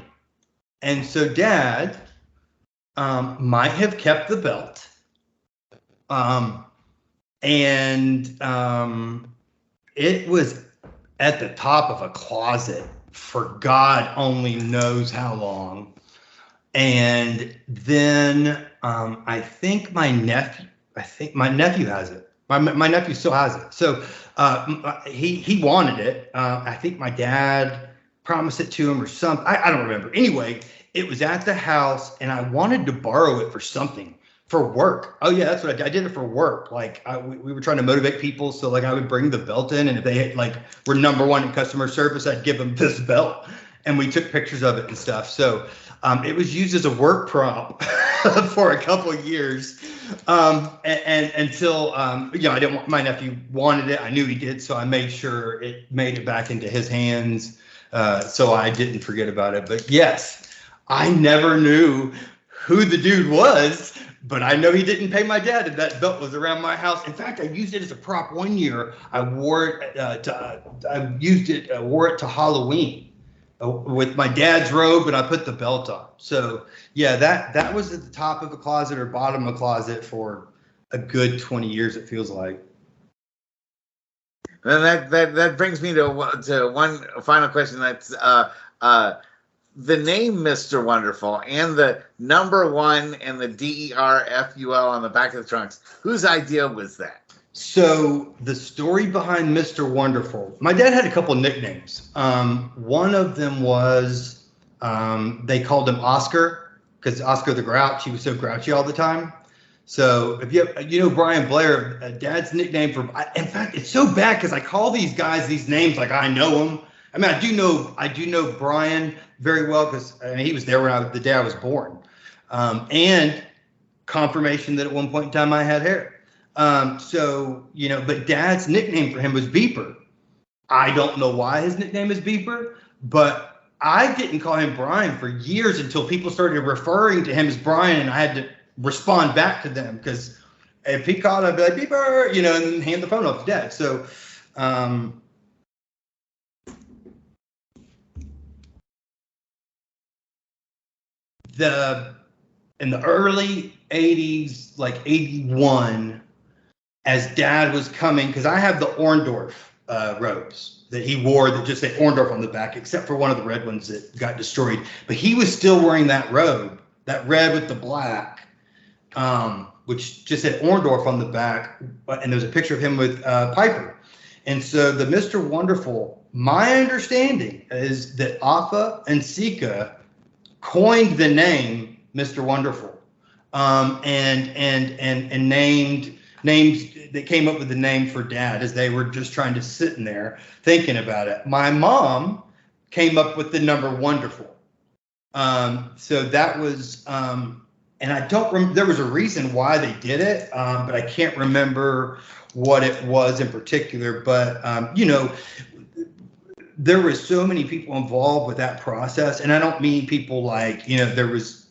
and so Dad might have kept the belt, and it was at the top of a closet for God only knows how long. And then I think my nephew has it. My nephew still has it. So he wanted it. I think my dad promised it to him or something. I don't remember. Anyway, it was at the house, and I wanted to borrow it for something. For work. Oh yeah, that's what I did it for work. Like we were trying to motivate people, so like I would bring the belt in, and if they were number 1 in customer service, I'd give them this belt, and we took pictures of it and stuff. So It was used as a work prop for a couple of years, and until I didn't want, my nephew wanted it. I knew he did, so I made sure it made it back into his hands, so I didn't forget about it. But yes, I never knew who the dude was, but I know he didn't pay my dad, and that belt was around my house. In fact, I used it as a prop one year. I wore it. Wore it to Halloween with my dad's robe, and I put the belt on. So yeah, that was at the top of a closet or bottom of a closet for a good 20 years. It feels like. And that brings me to one final question. That's the name Mr. Wonderful and the number 1 and the DERFUL on the back of the trunks. Whose idea was that? So the story behind Mr. Wonderful, my dad had a couple nicknames. One of them was they called him Oscar because Oscar the Grouch. He was so grouchy all the time. So if you know Brian Blair, Dad's nickname for. In fact, it's so bad because I call these guys these names like I know them. I mean, I do know Brian very well because he was there the day I was born, and confirmation that at one point in time I had hair. So, but Dad's nickname for him was Beeper. I don't know why his nickname is Beeper, but I didn't call him Brian for years until people started referring to him as Brian, and I had to respond back to them because if he called, I'd be like, Beeper, and hand the phone off to Dad. So, in the early 80s, like 81, as Dad was coming, because I have the Orndorff robes that he wore that just say Orndorff on the back, except for one of the red ones that got destroyed. But he was still wearing that robe, that red with the black, which just said Orndorff on the back. And there's a picture of him with Piper. And so the Mr. Wonderful, my understanding is that Afa and Sika coined the name Mr. Wonderful, and names. They came up with the name for Dad as they were just trying to sit in there thinking about it. My mom came up with the number Wonderful. So that was, and I don't remember, there was a reason why they did it, but I can't remember what it was in particular. But, there was so many people involved with that process. And I don't mean people like, there was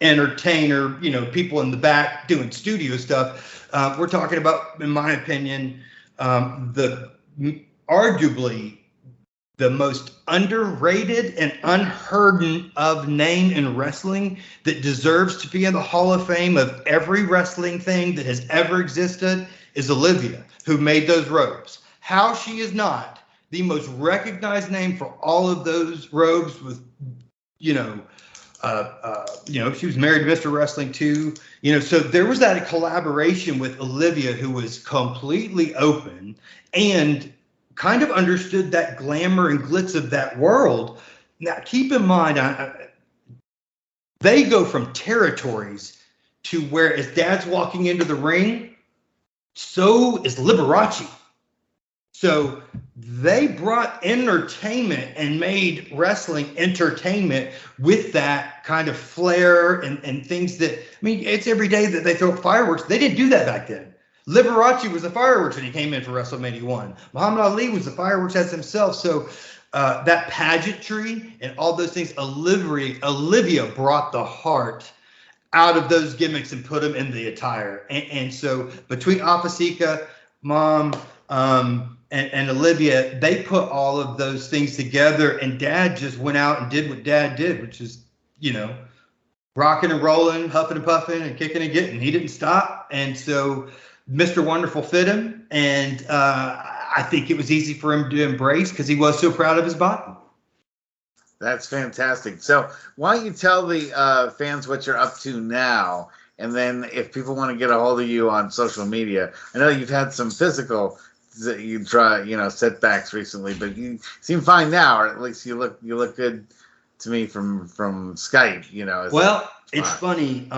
entertainer, people in the back doing studio stuff. We're talking about, in my opinion, arguably the most underrated and unheard of name in wrestling that deserves to be in the Hall of Fame of every wrestling thing that has ever existed is Olivia, who made those robes. How she is not the most recognized name for all of those robes with, she was married to Mr. Wrestling too, so there was that collaboration with Olivia, who was completely open and kind of understood that glamour and glitz of that world. Now, keep in mind, they go from territories to where as Dad's walking into the ring, so is Liberace. So they brought entertainment and made wrestling entertainment with that kind of flair and things that, it's every day that they throw fireworks. They didn't do that back then. Liberace was the fireworks when he came in for WrestleMania 1. Muhammad Ali was the fireworks as himself. So that pageantry and all those things, Olivia brought the heart out of those gimmicks and put them in the attire. And so between Apasika, Mom, and Olivia, they put all of those things together, and Dad just went out and did what Dad did, which is, rocking and rolling, huffing and puffing and kicking and getting. He didn't stop. And so Mr. Wonderful fit him. And I think it was easy for him to embrace because he was so proud of his body. That's fantastic. So why don't you tell the fans what you're up to now? And then if people want to get a hold of you on social media, I know you've had some physical setbacks recently, but you seem fine now, or at least you look good to me from Skype. Well, it's funny.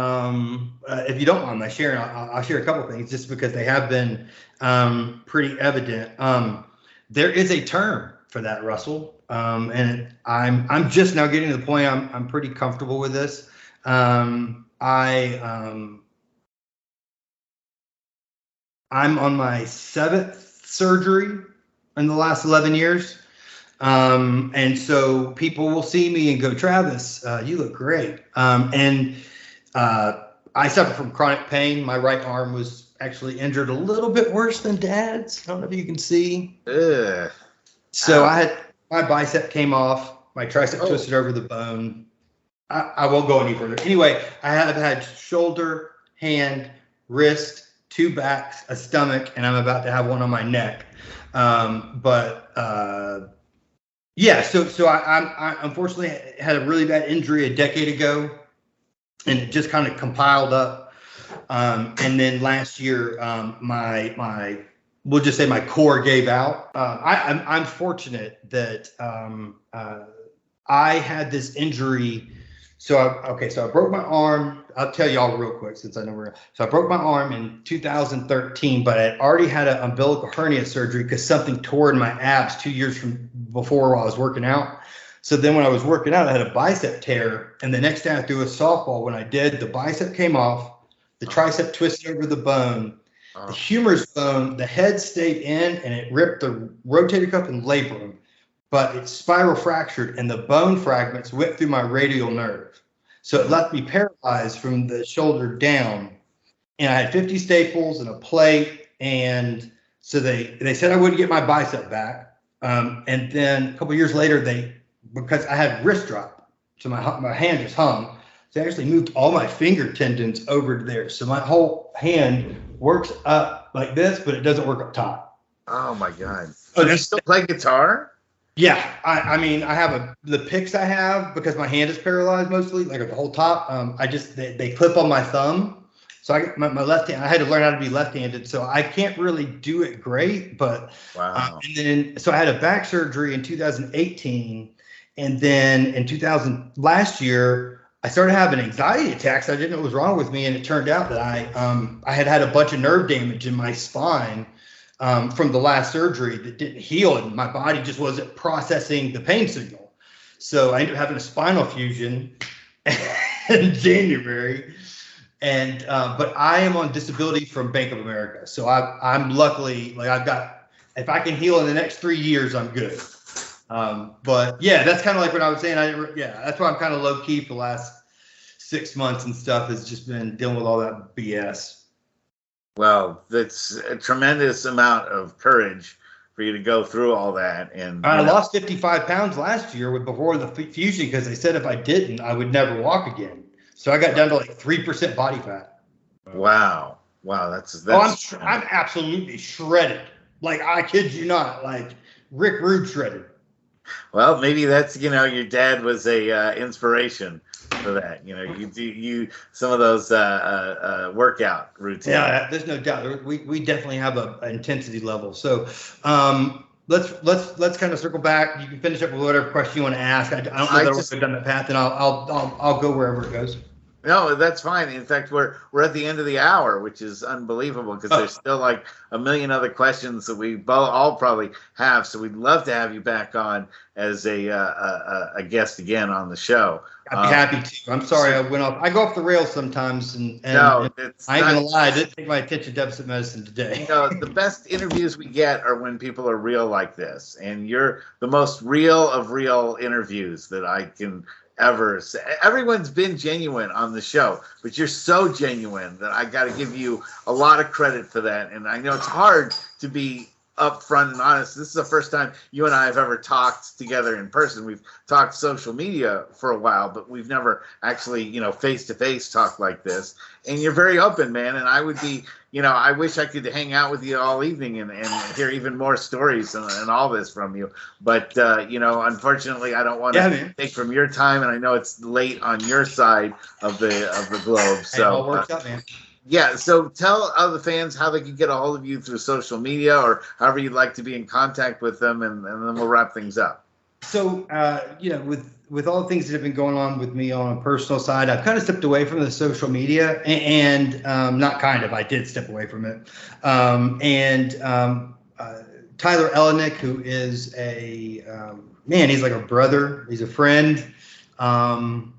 If you don't mind my sharing, I'll share a couple of things just because they have been pretty evident. There is a term for that, Russell. and I'm just now getting to the point I'm pretty comfortable with this. I'm on my 7th surgery in the last 11 years. And so people will see me and go, Travis, you look great. I suffer from chronic pain. My right arm was actually injured a little bit worse than Dad's. I don't know if you can see. Ugh. So I had my bicep came off, my tricep twisted over the bone. I won't go any further. Anyway, I have had shoulder, hand, wrist, 2 backs, a stomach, and I'm about to have one on my neck. Yeah, so I unfortunately had a really bad injury a decade ago, and it just kind of compiled up. And then last year, we'll just say my core gave out. I'm fortunate that I had this injury. So I broke my arm. I'll tell y'all real quick since I know so I broke my arm in 2013, but I already had an umbilical hernia surgery because something tore in my abs 2 years from before while I was working out. So then when I was working out, I had a bicep tear, and the next day I threw a softball. When I did, the bicep came off, the tricep twisted over the bone, the humerus bone, the head stayed in, and it ripped the rotator cuff and labrum. But it spiral fractured, and the bone fragments went through my radial nerve. So it left me paralyzed from the shoulder down. And I had 50 staples and a plate. And so they said I wouldn't get my bicep back. And then a couple of years later, because I had wrist drop, so my hand just hung. So they actually moved all my finger tendons over to there. So my whole hand works up like this, but it doesn't work up top. Oh, my God. So do you still play guitar? Yeah, I mean, I have the picks I have because my hand is paralyzed mostly, like at the whole top. They clip on my thumb, so I my left hand. I had to learn how to be left-handed, so I can't really do it great. But wow. And then so I had a back surgery in 2018, and then in last year I started having anxiety attacks. I didn't know what was wrong with me, and it turned out that I had a bunch of nerve damage in my spine. From the last surgery that didn't heal, and my body just wasn't processing the pain signal. So I ended up having a spinal fusion in January. And but I am on disability from Bank of America. So I'm luckily, like, if I can heal in the next 3 years, I'm good. But yeah, that's kind of like what I was saying. That's why I'm kind of low key for the last 6 months and stuff, has just been dealing with all that BS. Well, that's a tremendous amount of courage for you to go through all that. And I lost 55 pounds last year before the fusion because they said if I didn't, I would never walk again. So I got down to like 3% body fat. Wow, that's. I'm absolutely shredded. Like, I kid you not, like Rick Rude shredded. Well, maybe that's, your dad was a inspiration for that. You do some of those workout routines. Yeah, there's no doubt. We definitely have an intensity level. So let's kind of circle back. You can finish up with whatever question you want to ask. I don't know that I've done that path, and I'll go wherever it goes. No, that's fine. In fact, we're at the end of the hour, which is unbelievable because there's still like a million other questions that we all probably have. So we'd love to have you back on as a guest again on the show. I'd be happy to. I'm sorry I went off. I go off the rails sometimes, and no, I ain't gonna lie. I didn't take my attention deficit medicine today. The best interviews we get are when people are real like this, and you're the most real of real interviews that I can ever say. Everyone's been genuine on the show, but you're so genuine that I got to give you a lot of credit for that. And I know it's hard to be upfront and honest. This is the first time you and I have ever talked together in person. We've talked social media for a while, but we've never actually, face to face talk like this. And you're very open, man. And I would be, I wish I could hang out with you all evening and hear even more stories and all this from you. But, unfortunately, I don't want to take from your time. And I know it's late on your side of the globe. So it all works out, man. Yeah, so tell other fans how they can get a hold of you through social media or however you'd like to be in contact with them, and then we'll wrap things up. So, with all the things that have been going on with me on a personal side, I've kind of stepped away from the social media, and not kind of, I did step away from it. Tyler Elenick, who is a man, he's like a brother. He's a friend.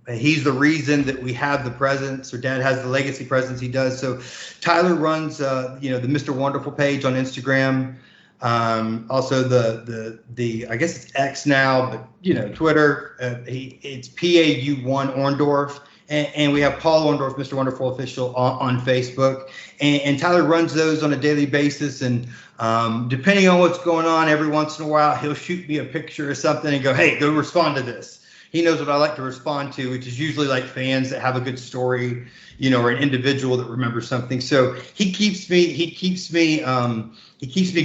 He's the reason that we have the presence, or Dad has the legacy presence he does. So Tyler runs, the Mr. Wonderful page on Instagram. Also the I guess it's X now, but Twitter. It's PAU1 Orndorff. And we have Paul Orndorff, Mr. Wonderful Official on Facebook. And Tyler runs those on a daily basis. And depending on what's going on, every once in a while, he'll shoot me a picture or something and go, hey, go respond to this. He knows what I like to respond to, which is usually like fans that have a good story, or an individual that remembers something. So he keeps me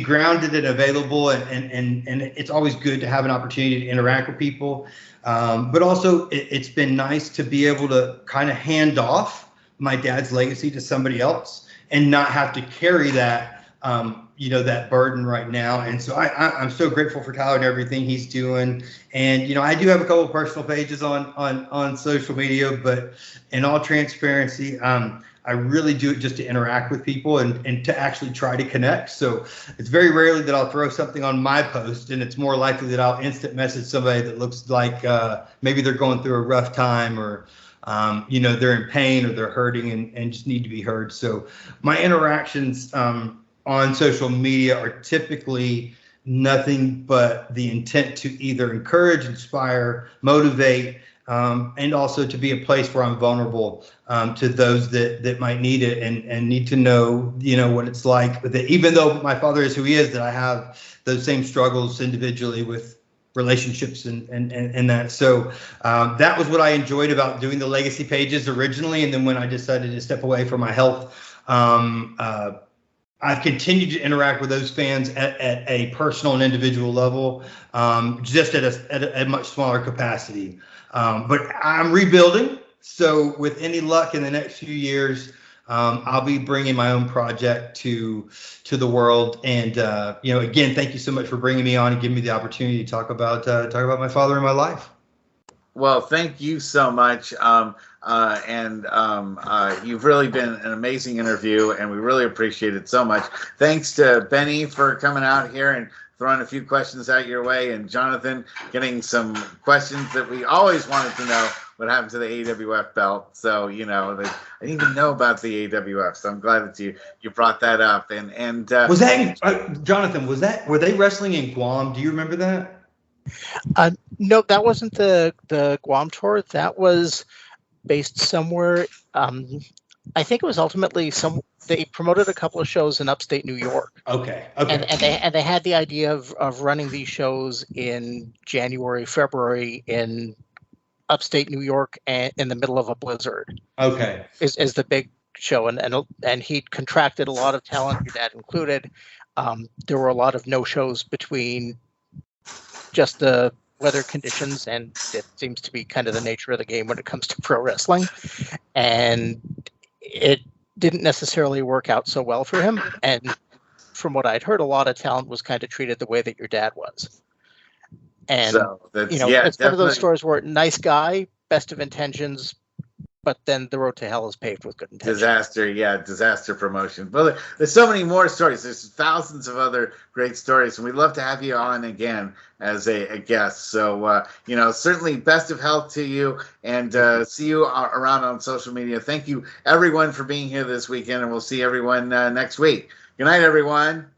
grounded and available, and it's always good to have an opportunity to interact with people. But also it's been nice to be able to kind of hand off my dad's legacy to somebody else and not have to carry that, that burden right now. And so I'm so grateful for Tyler and everything he's doing. And, I do have a couple of personal pages on social media, but in all transparency, I really do it just to interact with people and to actually try to connect. So it's very rarely that I'll throw something on my post, and it's more likely that I'll instant message somebody that looks like maybe they're going through a rough time, or they're in pain, or they're hurting and just need to be heard. So my interactions on social media are typically nothing but the intent to either encourage, inspire, motivate, and also to be a place where I'm vulnerable to those that might need it and need to know, what it's like. That even though my father is who he is, that I have those same struggles individually with relationships and that. So that was what I enjoyed about doing the legacy pages originally. And then when I decided to step away from my health, I've continued to interact with those fans at a personal and individual level, just at a much smaller capacity. But I'm rebuilding. So with any luck in the next few years, I'll be bringing my own project to the world. And, again, thank you so much for bringing me on and giving me the opportunity to talk about my father and my life. Well, thank you so much. You've really been an amazing interview, and we really appreciate it so much. Thanks to Benny for coming out here and throwing a few questions out your way, and Jonathan getting some questions that we always wanted to know what happened to the AWF belt. So, I didn't even know about the AWF, so I'm glad that you brought that up. And was that Jonathan? Were they wrestling in Guam? Do you remember that? No, that wasn't the Guam tour. That was based somewhere. I think it was ultimately they promoted a couple of shows in upstate New York. Okay. And they had the idea of running these shows in January, February in upstate New York and in the middle of a blizzard. Okay. Is the big show, and he contracted a lot of talent, your dad included. There were a lot of no shows between just the weather conditions, and it seems to be kind of the nature of the game when it comes to pro wrestling. And it didn't necessarily work out so well for him. And from what I'd heard, a lot of talent was kind of treated the way that your dad was. And, so it's one of those stories where nice guy, best of intentions, but then the road to hell is paved with good intentions. Disaster promotion. But there's so many more stories. There's thousands of other great stories, and we'd love to have you on again as a guest. So, certainly best of health to you, and see you around on social media. Thank you, everyone, for being here this weekend, and we'll see everyone next week. Good night, everyone.